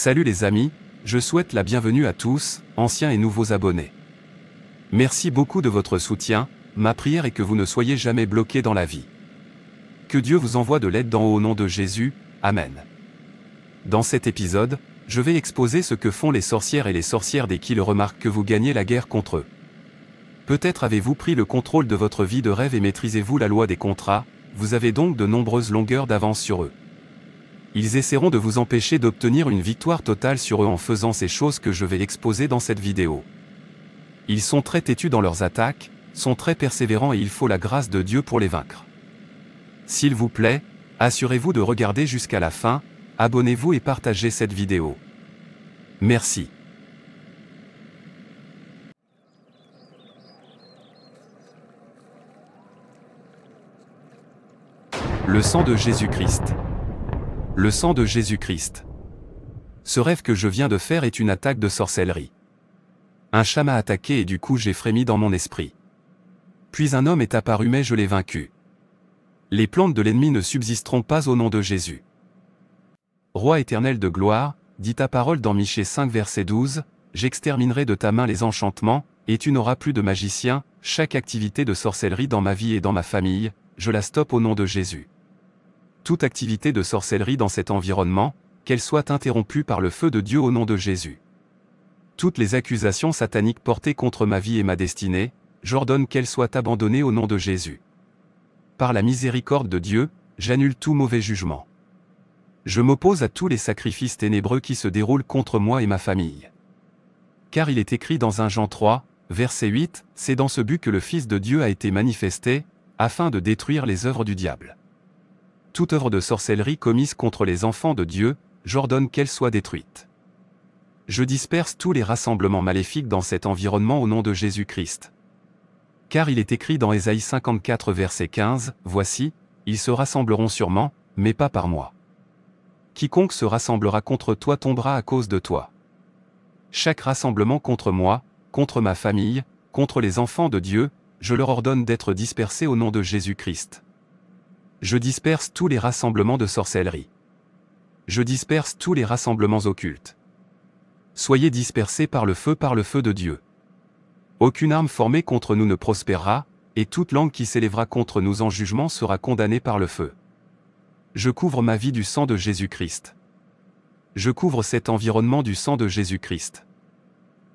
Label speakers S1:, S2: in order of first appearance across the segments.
S1: Salut les amis, je souhaite la bienvenue à tous, anciens et nouveaux abonnés. Merci beaucoup de votre soutien, ma prière est que vous ne soyez jamais bloqués dans la vie. Que Dieu vous envoie de l'aide d'en haut au nom de Jésus, Amen. Dans cet épisode, je vais exposer ce que font les sorcières et les sorcières dès qu'ils remarquent que vous gagnez la guerre contre eux. Peut-être avez-vous pris le contrôle de votre vie de rêve et maîtrisez-vous la loi des contrats, vous avez donc de nombreuses longueurs d'avance sur eux. Ils essaieront de vous empêcher d'obtenir une victoire totale sur eux en faisant ces choses que je vais exposer dans cette vidéo. Ils sont très têtus dans leurs attaques, sont très persévérants et il faut la grâce de Dieu pour les vaincre. S'il vous plaît, assurez-vous de regarder jusqu'à la fin, abonnez-vous et partagez cette vidéo. Merci. Le sang de Jésus-Christ. Le sang de Jésus-Christ. Ce rêve que je viens de faire est une attaque de sorcellerie. Un chat m'a attaqué et du coup j'ai frémi dans mon esprit. Puis un homme est apparu mais je l'ai vaincu. Les plantes de l'ennemi ne subsisteront pas au nom de Jésus. Roi éternel de gloire, dit ta parole dans Michée 5 verset 12, j'exterminerai de ta main les enchantements, et tu n'auras plus de magicien, chaque activité de sorcellerie dans ma vie et dans ma famille, je la stoppe au nom de Jésus. Toute activité de sorcellerie dans cet environnement, qu'elle soit interrompue par le feu de Dieu au nom de Jésus. Toutes les accusations sataniques portées contre ma vie et ma destinée, j'ordonne qu'elles soient abandonnées au nom de Jésus. Par la miséricorde de Dieu, j'annule tout mauvais jugement. Je m'oppose à tous les sacrifices ténébreux qui se déroulent contre moi et ma famille. Car il est écrit dans 1 Jean 3, verset 8, c'est dans ce but que le Fils de Dieu a été manifesté, afin de détruire les œuvres du diable. Toute œuvre de sorcellerie commise contre les enfants de Dieu, j'ordonne qu'elle soit détruite. Je disperse tous les rassemblements maléfiques dans cet environnement au nom de Jésus-Christ. Car il est écrit dans Ésaïe 54 verset 15, « Voici, ils se rassembleront sûrement, mais pas par moi. Quiconque se rassemblera contre toi tombera à cause de toi. » Chaque rassemblement contre moi, contre ma famille, contre les enfants de Dieu, je leur ordonne d'être dispersés au nom de Jésus-Christ. Je disperse tous les rassemblements de sorcellerie. Je disperse tous les rassemblements occultes. Soyez dispersés par le feu de Dieu. Aucune arme formée contre nous ne prospérera, et toute langue qui s'élèvera contre nous en jugement sera condamnée par le feu. Je couvre ma vie du sang de Jésus-Christ. Je couvre cet environnement du sang de Jésus-Christ.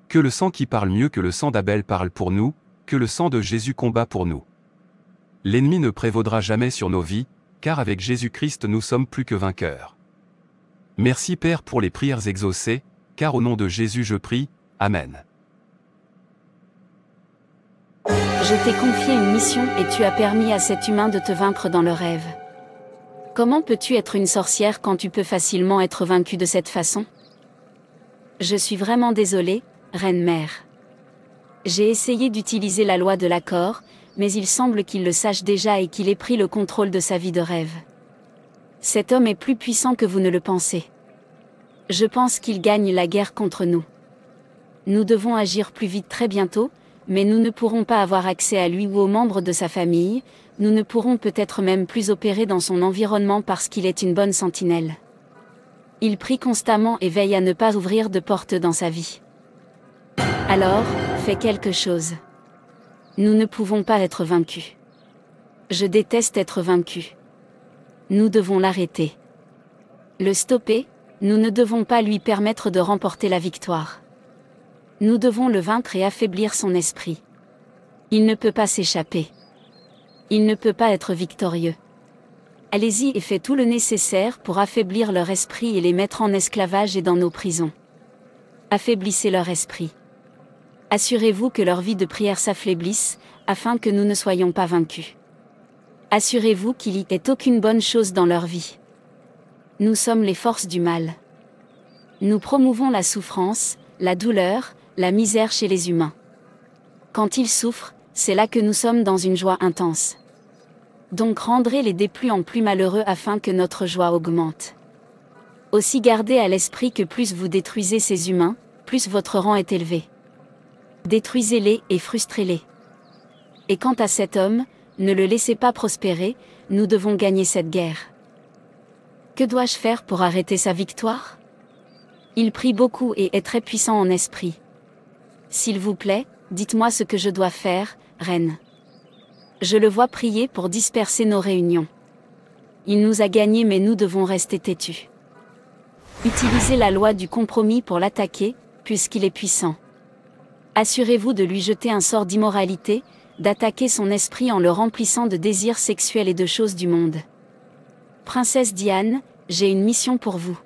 S1: Que le sang qui parle mieux que le sang d'Abel parle pour nous, que le sang de Jésus combat pour nous. L'ennemi ne prévaudra jamais sur nos vies, car avec Jésus-Christ nous sommes plus que vainqueurs. Merci Père pour les prières exaucées, car au nom de Jésus je prie, Amen.
S2: Je t'ai confié une mission et tu as permis à cet humain de te vaincre dans le rêve. Comment peux-tu être une sorcière quand tu peux facilement être vaincue de cette façon? Je suis vraiment désolée, Reine Mère. J'ai essayé d'utiliser la loi de l'accord, mais il semble qu'il le sache déjà et qu'il ait pris le contrôle de sa vie de rêve. Cet homme est plus puissant que vous ne le pensez. Je pense qu'il gagne la guerre contre nous. Nous devons agir plus vite très bientôt, mais nous ne pourrons pas avoir accès à lui ou aux membres de sa famille, nous ne pourrons peut-être même plus opérer dans son environnement parce qu'il est une bonne sentinelle. Il prie constamment et veille à ne pas ouvrir de porte dans sa vie. Alors, fais quelque chose. Nous ne pouvons pas être vaincus. Je déteste être vaincu. Nous devons l'arrêter. Le stopper, nous ne devons pas lui permettre de remporter la victoire. Nous devons le vaincre et affaiblir son esprit. Il ne peut pas s'échapper. Il ne peut pas être victorieux. Allez-y et faites tout le nécessaire pour affaiblir leur esprit et les mettre en esclavage et dans nos prisons. Affaiblissez leur esprit. Assurez-vous que leur vie de prière s'affaiblisse, afin que nous ne soyons pas vaincus. Assurez-vous qu'il n'y ait aucune bonne chose dans leur vie. Nous sommes les forces du mal. Nous promouvons la souffrance, la douleur, la misère chez les humains. Quand ils souffrent, c'est là que nous sommes dans une joie intense. Donc rendrez-les des plus en plus malheureux afin que notre joie augmente. Aussi gardez à l'esprit que plus vous détruisez ces humains, plus votre rang est élevé. Détruisez-les et frustrez-les. Et quant à cet homme, ne le laissez pas prospérer, nous devons gagner cette guerre. Que dois-je faire pour arrêter sa victoire? Il prie beaucoup et est très puissant en esprit. S'il vous plaît, dites-moi ce que je dois faire, reine. Je le vois prier pour disperser nos réunions. Il nous a gagnés mais nous devons rester têtus. Utilisez la loi du compromis pour l'attaquer, puisqu'il est puissant. Assurez-vous de lui jeter un sort d'immoralité, d'attaquer son esprit en le remplissant de désirs sexuels et de choses du monde. Princesse Diane, j'ai une mission pour vous.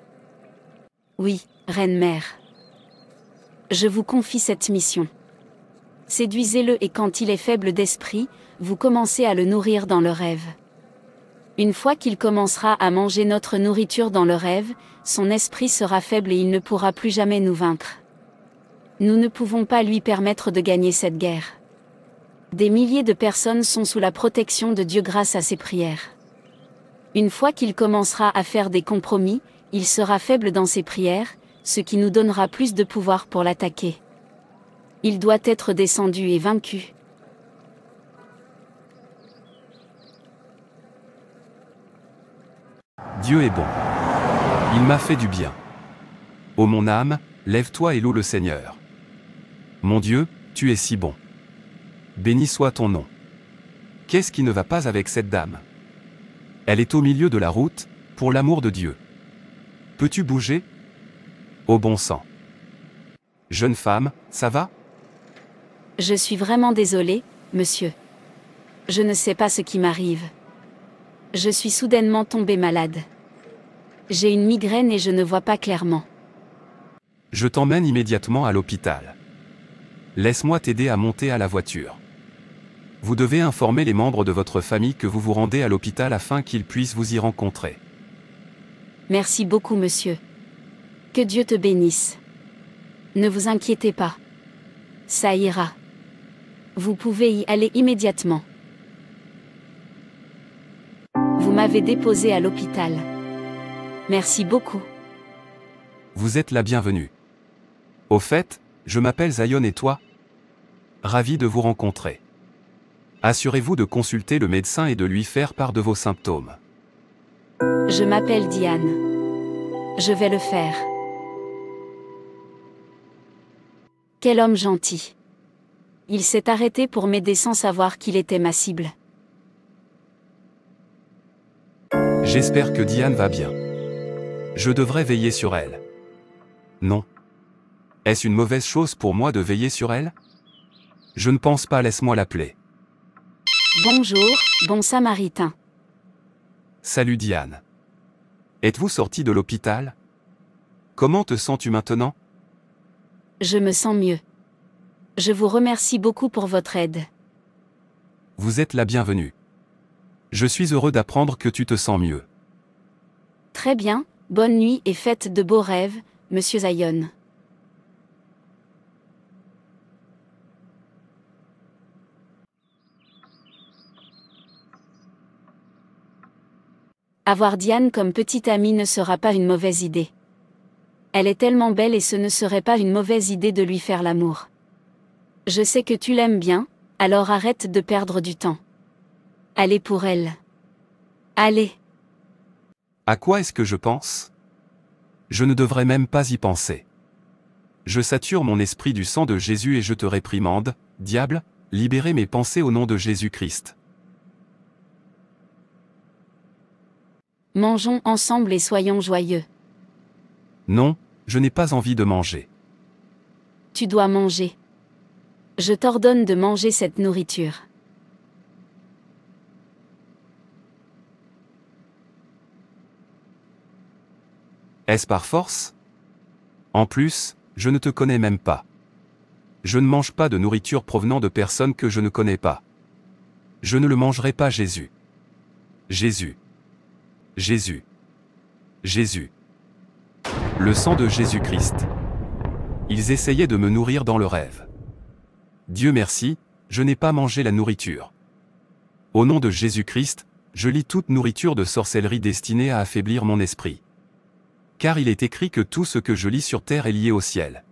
S2: Oui, reine-mère. Je vous confie cette mission. Séduisez-le et quand il est faible d'esprit, vous commencez à le nourrir dans le rêve. Une fois qu'il commencera à manger notre nourriture dans le rêve, son esprit sera faible et il ne pourra plus jamais nous vaincre. Nous ne pouvons pas lui permettre de gagner cette guerre. Des milliers de personnes sont sous la protection de Dieu grâce à ses prières. Une fois qu'il commencera à faire des compromis, il sera faible dans ses prières, ce qui nous donnera plus de pouvoir pour l'attaquer. Il doit être descendu et vaincu.
S1: Dieu est bon. Il m'a fait du bien. Ô mon âme, lève-toi et loue le Seigneur. Mon Dieu, tu es si bon. Béni soit ton nom. Qu'est-ce qui ne va pas avec cette dame? Elle est au milieu de la route, pour l'amour de Dieu. Peux-tu bouger? Ô bon sang. Jeune femme, ça va?
S2: Je suis vraiment désolée, monsieur. Je ne sais pas ce qui m'arrive. Je suis soudainement tombée malade. J'ai une migraine et je ne vois pas clairement.
S1: Je t'emmène immédiatement à l'hôpital. Laisse-moi t'aider à monter à la voiture. Vous devez informer les membres de votre famille que vous vous rendez à l'hôpital afin qu'ils puissent vous y rencontrer.
S2: Merci beaucoup, monsieur. Que Dieu te bénisse. Ne vous inquiétez pas. Ça ira. Vous pouvez y aller immédiatement. Vous m'avez déposé à l'hôpital. Merci beaucoup.
S1: Vous êtes la bienvenue. Au fait, je m'appelle Zion et toi? Ravi de vous rencontrer. Assurez-vous de consulter le médecin et de lui faire part de vos symptômes.
S2: Je m'appelle Diane. Je vais le faire. Quel homme gentil. Il s'est arrêté pour m'aider sans savoir qu'il était ma cible.
S1: J'espère que Diane va bien. Je devrais veiller sur elle. Non. Est-ce une mauvaise chose pour moi de veiller sur elle? Je ne pense pas, laisse-moi l'appeler.
S2: Bonjour, bon samaritain.
S1: Salut Diane. Êtes-vous sortie de l'hôpital? Comment te sens-tu maintenant?
S2: Je me sens mieux. Je vous remercie beaucoup pour votre aide.
S1: Vous êtes la bienvenue. Je suis heureux d'apprendre que tu te sens mieux.
S2: Très bien, bonne nuit et faites de beaux rêves, monsieur Zion. Avoir Diane comme petite amie ne sera pas une mauvaise idée. Elle est tellement belle et ce ne serait pas une mauvaise idée de lui faire l'amour. Je sais que tu l'aimes bien, alors arrête de perdre du temps. Allez pour elle. Allez.
S1: À quoi est-ce que je pense? Je ne devrais même pas y penser. Je sature mon esprit du sang de Jésus et je te réprimande, diable, libérez mes pensées au nom de Jésus-Christ.
S2: Mangeons ensemble et soyons joyeux.
S1: Non, je n'ai pas envie de manger.
S2: Tu dois manger. Je t'ordonne de manger cette nourriture.
S1: Est-ce par force? En plus, je ne te connais même pas. Je ne mange pas de nourriture provenant de personnes que je ne connais pas. Je ne le mangerai pas, Jésus. Jésus. Jésus. Jésus. Le sang de Jésus-Christ. Ils essayaient de me nourrir dans le rêve. Dieu merci, je n'ai pas mangé la nourriture. Au nom de Jésus-Christ, je lis toute nourriture de sorcellerie destinée à affaiblir mon esprit. Car il est écrit que tout ce que je lis sur terre est lié au ciel.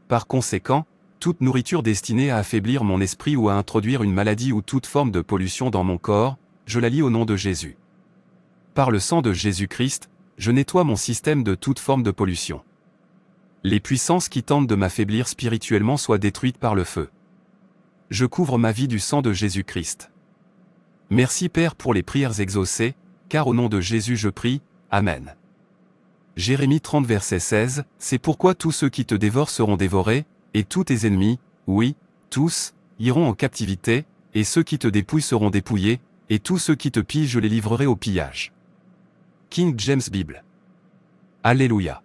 S1: Par conséquent, toute nourriture destinée à affaiblir mon esprit ou à introduire une maladie ou toute forme de pollution dans mon corps, je la lis au nom de Jésus. Par le sang de Jésus-Christ, je nettoie mon système de toute forme de pollution. Les puissances qui tentent de m'affaiblir spirituellement soient détruites par le feu. Je couvre ma vie du sang de Jésus-Christ. Merci Père pour les prières exaucées, car au nom de Jésus je prie, Amen. Jérémie 30 verset 16, c'est pourquoi tous ceux qui te dévorent seront dévorés, et tous tes ennemis, oui, tous, iront en captivité, et ceux qui te dépouillent seront dépouillés, et tous ceux qui te pillent je les livrerai au pillage. King James Bible. Alléluia.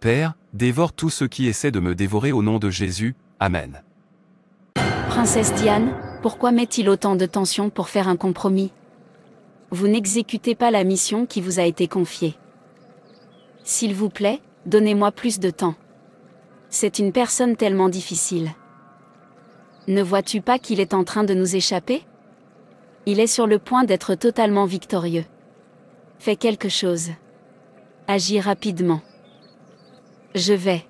S1: Père, dévore tous ceux qui essaient de me dévorer au nom de Jésus, Amen.
S2: Princesse Diane, pourquoi met-il autant de tension pour faire un compromis? Vous n'exécutez pas la mission qui vous a été confiée. S'il vous plaît, donnez-moi plus de temps. C'est une personne tellement difficile. Ne vois-tu pas qu'il est en train de nous échapper? Il est sur le point d'être totalement victorieux. Fais quelque chose. Agis rapidement. Je vais.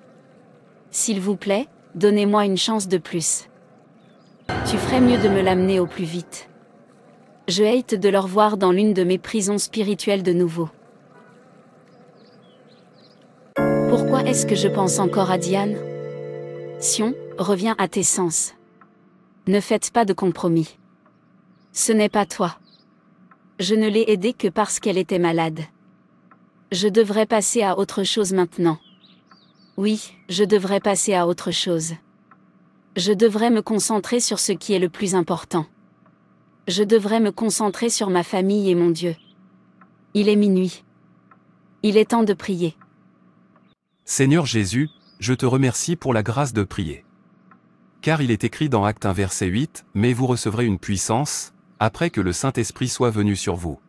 S2: S'il vous plaît, donnez-moi une chance de plus. Tu ferais mieux de me l'amener au plus vite. Je hâte de le revoir dans l'une de mes prisons spirituelles de nouveau. Pourquoi est-ce que je pense encore à Diane? Sion, reviens à tes sens. Ne faites pas de compromis. Ce n'est pas toi. Je ne l'ai aidée que parce qu'elle était malade. Je devrais passer à autre chose maintenant. Oui, je devrais passer à autre chose. Je devrais me concentrer sur ce qui est le plus important. Je devrais me concentrer sur ma famille et mon Dieu. Il est minuit. Il est temps de prier.
S1: Seigneur Jésus, je te remercie pour la grâce de prier. Car il est écrit dans Actes 1 verset 8, « Mais vous recevrez une puissance, après que le Saint-Esprit soit venu sur vous. »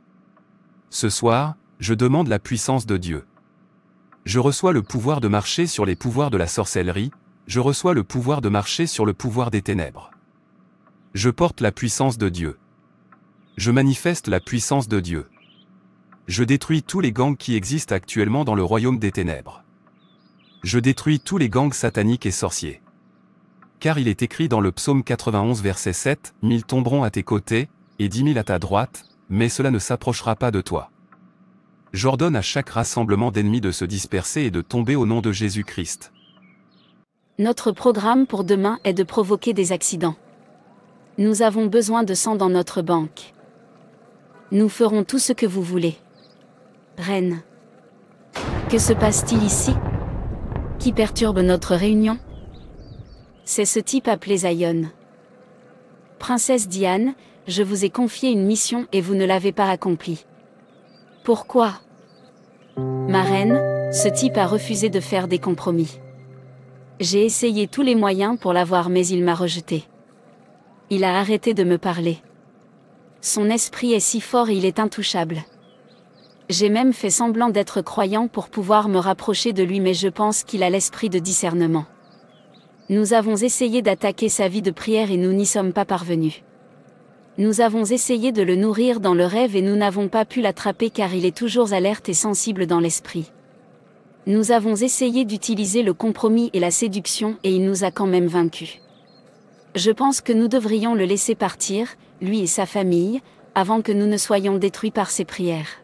S1: Ce soir, je demande la puissance de Dieu. Je reçois le pouvoir de marcher sur les pouvoirs de la sorcellerie, je reçois le pouvoir de marcher sur le pouvoir des ténèbres. Je porte la puissance de Dieu. Je manifeste la puissance de Dieu. Je détruis tous les gangs qui existent actuellement dans le royaume des ténèbres. Je détruis tous les gangs sataniques et sorciers. Car il est écrit dans le psaume 91 verset 7, « 1000 tomberont à tes côtés, et 10 000 à ta droite, mais cela ne s'approchera pas de toi. » J'ordonne à chaque rassemblement d'ennemis de se disperser et de tomber au nom de Jésus-Christ.
S2: Notre programme pour demain est de provoquer des accidents. Nous avons besoin de sang dans notre banque. Nous ferons tout ce que vous voulez. Reine. Que se passe-t-il ici? Qui perturbe notre réunion? C'est ce type appelé Zion. Princesse Diane, je vous ai confié une mission et vous ne l'avez pas accomplie. Pourquoi? Ma reine, ce type a refusé de faire des compromis. J'ai essayé tous les moyens pour l'avoir mais il m'a rejeté. Il a arrêté de me parler. Son esprit est si fort et il est intouchable. J'ai même fait semblant d'être croyant pour pouvoir me rapprocher de lui mais je pense qu'il a l'esprit de discernement. Nous avons essayé d'attaquer sa vie de prière et nous n'y sommes pas parvenus. Nous avons essayé de le nourrir dans le rêve et nous n'avons pas pu l'attraper car il est toujours alerte et sensible dans l'esprit. Nous avons essayé d'utiliser le compromis et la séduction et il nous a quand même vaincus. Je pense que nous devrions le laisser partir, lui et sa famille, avant que nous ne soyons détruits par ses prières.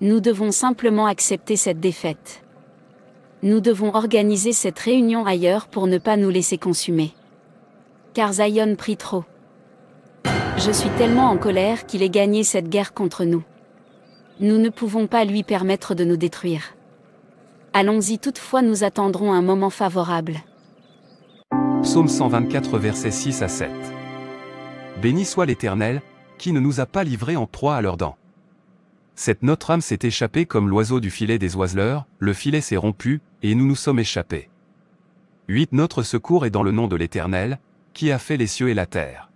S2: Nous devons simplement accepter cette défaite. Nous devons organiser cette réunion ailleurs pour ne pas nous laisser consumer. Car Zion prie trop. Je suis tellement en colère qu'il ait gagné cette guerre contre nous. Nous ne pouvons pas lui permettre de nous détruire. Allons-y toutefois nous attendrons un moment favorable.
S1: Psaume 124 versets 6 à 7. Béni soit l'Éternel, qui ne nous a pas livrés en proie à leurs dents. Notre âme s'est échappée comme l'oiseau du filet des oiseleurs, le filet s'est rompu, et nous nous sommes échappés. 8. Notre secours est dans le nom de l'Éternel, qui a fait les cieux et la terre.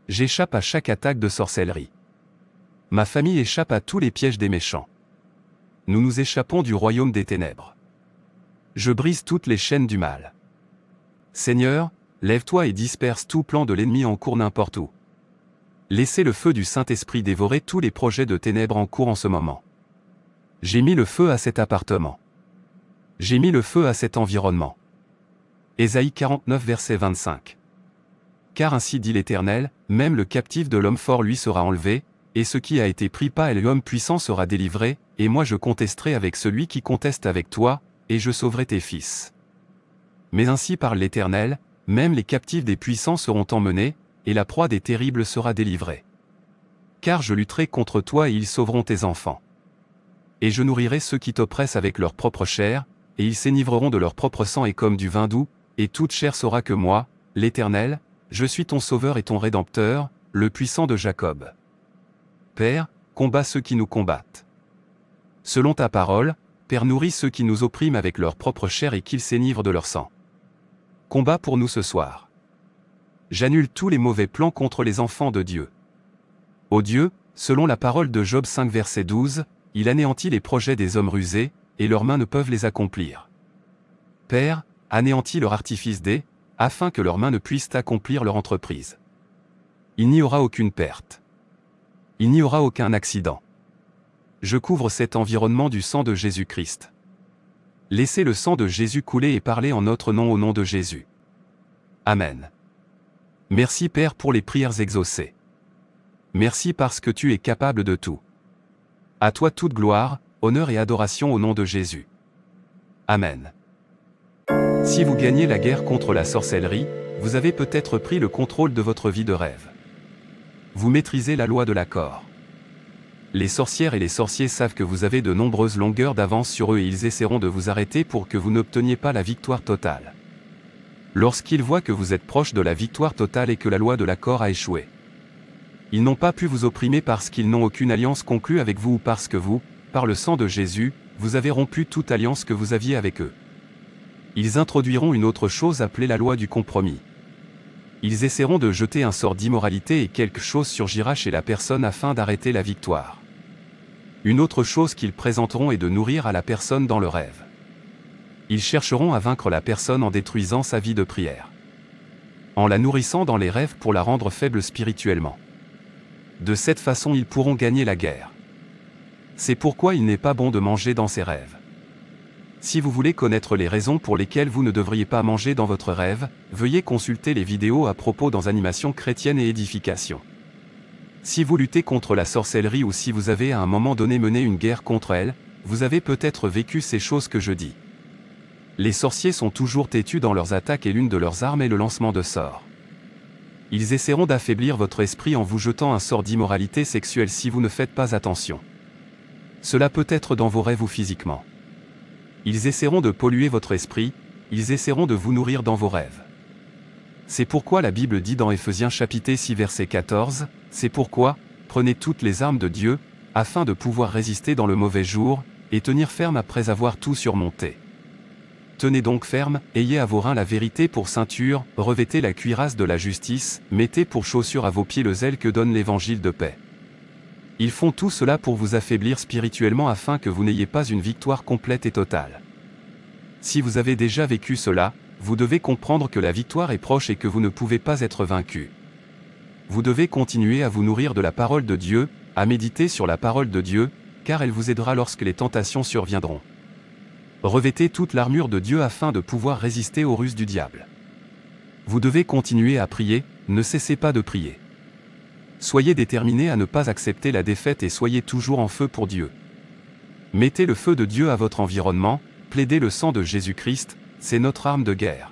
S1: J'échappe à chaque attaque de sorcellerie. Ma famille échappe à tous les pièges des méchants. Nous nous échappons du royaume des ténèbres. Je brise toutes les chaînes du mal. Seigneur, lève-toi et disperse tout plan de l'ennemi en cours n'importe où. Laissez le feu du Saint-Esprit dévorer tous les projets de ténèbres en cours en ce moment. J'ai mis le feu à cet appartement. J'ai mis le feu à cet environnement. Ésaïe 49 verset 25. Car ainsi dit l'Éternel, même le captif de l'homme fort lui sera enlevé, et ce qui a été pris par l'homme puissant sera délivré, et moi je contesterai avec celui qui conteste avec toi, et je sauverai tes fils. Mais ainsi parle l'Éternel, même les captifs des puissants seront emmenés, et la proie des terribles sera délivrée. Car je lutterai contre toi et ils sauveront tes enfants. Et je nourrirai ceux qui t'oppressent avec leur propre chair, et ils s'énivreront de leur propre sang et comme du vin doux, et toute chair saura que moi, l'Éternel, je suis ton sauveur et ton rédempteur, le puissant de Jacob. Père, combats ceux qui nous combattent. Selon ta parole, Père, nourris ceux qui nous oppriment avec leur propre chair et qu'ils s'énivrent de leur sang. Combat pour nous ce soir. J'annule tous les mauvais plans contre les enfants de Dieu. Ô Dieu, selon la parole de Job 5 verset 12, il anéantit les projets des hommes rusés, et leurs mains ne peuvent les accomplir. Père, anéantis leur artifice afin que leurs mains ne puissent accomplir leur entreprise. Il n'y aura aucune perte. Il n'y aura aucun accident. Je couvre cet environnement du sang de Jésus-Christ. Laissez le sang de Jésus couler et parler en notre nom au nom de Jésus. Amen. Merci Père pour les prières exaucées. Merci parce que tu es capable de tout. À toi toute gloire, honneur et adoration au nom de Jésus. Amen. Si vous gagnez la guerre contre la sorcellerie, vous avez peut-être pris le contrôle de votre vie de rêve. Vous maîtrisez la loi de l'accord. Les sorcières et les sorciers savent que vous avez de nombreuses longueurs d'avance sur eux et ils essaieront de vous arrêter pour que vous n'obteniez pas la victoire totale. Lorsqu'ils voient que vous êtes proche de la victoire totale et que la loi de l'accord a échoué. Ils n'ont pas pu vous opprimer parce qu'ils n'ont aucune alliance conclue avec vous ou parce que vous, par le sang de Jésus, vous avez rompu toute alliance que vous aviez avec eux. Ils introduiront une autre chose appelée la loi du compromis. Ils essaieront de jeter un sort d'immoralité et quelque chose surgira chez la personne afin d'arrêter la victoire. Une autre chose qu'ils présenteront est de nourrir à la personne dans le rêve. Ils chercheront à vaincre la personne en détruisant sa vie de prière. En la nourrissant dans les rêves pour la rendre faible spirituellement. De cette façon ils pourront gagner la guerre. C'est pourquoi il n'est pas bon de manger dans ses rêves. Si vous voulez connaître les raisons pour lesquelles vous ne devriez pas manger dans votre rêve, veuillez consulter les vidéos à propos dans Animation chrétienne et édification. Si vous luttez contre la sorcellerie ou si vous avez à un moment donné mené une guerre contre elle, vous avez peut-être vécu ces choses que je dis. Les sorciers sont toujours têtus dans leurs attaques et l'une de leurs armes est le lancement de sorts. Ils essaieront d'affaiblir votre esprit en vous jetant un sort d'immoralité sexuelle si vous ne faites pas attention. Cela peut être dans vos rêves ou physiquement. Ils essaieront de polluer votre esprit, ils essaieront de vous nourrir dans vos rêves. C'est pourquoi la Bible dit dans Éphésiens chapitre 6 verset 14, « C'est pourquoi, prenez toutes les armes de Dieu, afin de pouvoir résister dans le mauvais jour, et tenir ferme après avoir tout surmonté. Tenez donc ferme, ayez à vos reins la vérité pour ceinture, revêtez la cuirasse de la justice, mettez pour chaussure à vos pieds le zèle que donne l'évangile de paix. » Ils font tout cela pour vous affaiblir spirituellement afin que vous n'ayez pas une victoire complète et totale. Si vous avez déjà vécu cela, vous devez comprendre que la victoire est proche et que vous ne pouvez pas être vaincu. Vous devez continuer à vous nourrir de la parole de Dieu, à méditer sur la parole de Dieu, car elle vous aidera lorsque les tentations surviendront. Revêtez toute l'armure de Dieu afin de pouvoir résister aux ruses du diable. Vous devez continuer à prier, ne cessez pas de prier. Soyez déterminés à ne pas accepter la défaite et soyez toujours en feu pour Dieu. Mettez le feu de Dieu à votre environnement, plaidez le sang de Jésus-Christ, c'est notre arme de guerre.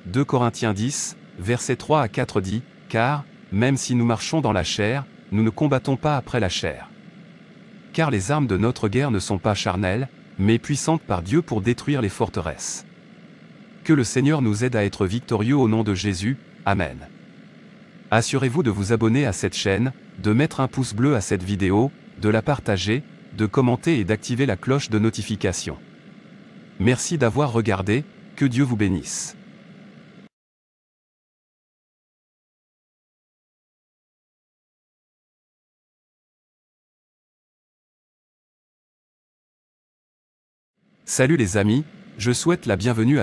S1: 2 Corinthiens 10, versets 3 à 4 dit, « Car, même si nous marchons dans la chair, nous ne combattons pas après la chair. Car les armes de notre guerre ne sont pas charnelles, mais puissantes par Dieu pour détruire les forteresses. » Que le Seigneur nous aide à être victorieux au nom de Jésus, Amen. Assurez-vous de vous abonner à cette chaîne, de mettre un pouce bleu à cette vidéo, de la partager, de commenter et d'activer la cloche de notification. Merci d'avoir regardé, que Dieu vous bénisse. Salut les amis, je souhaite la bienvenue à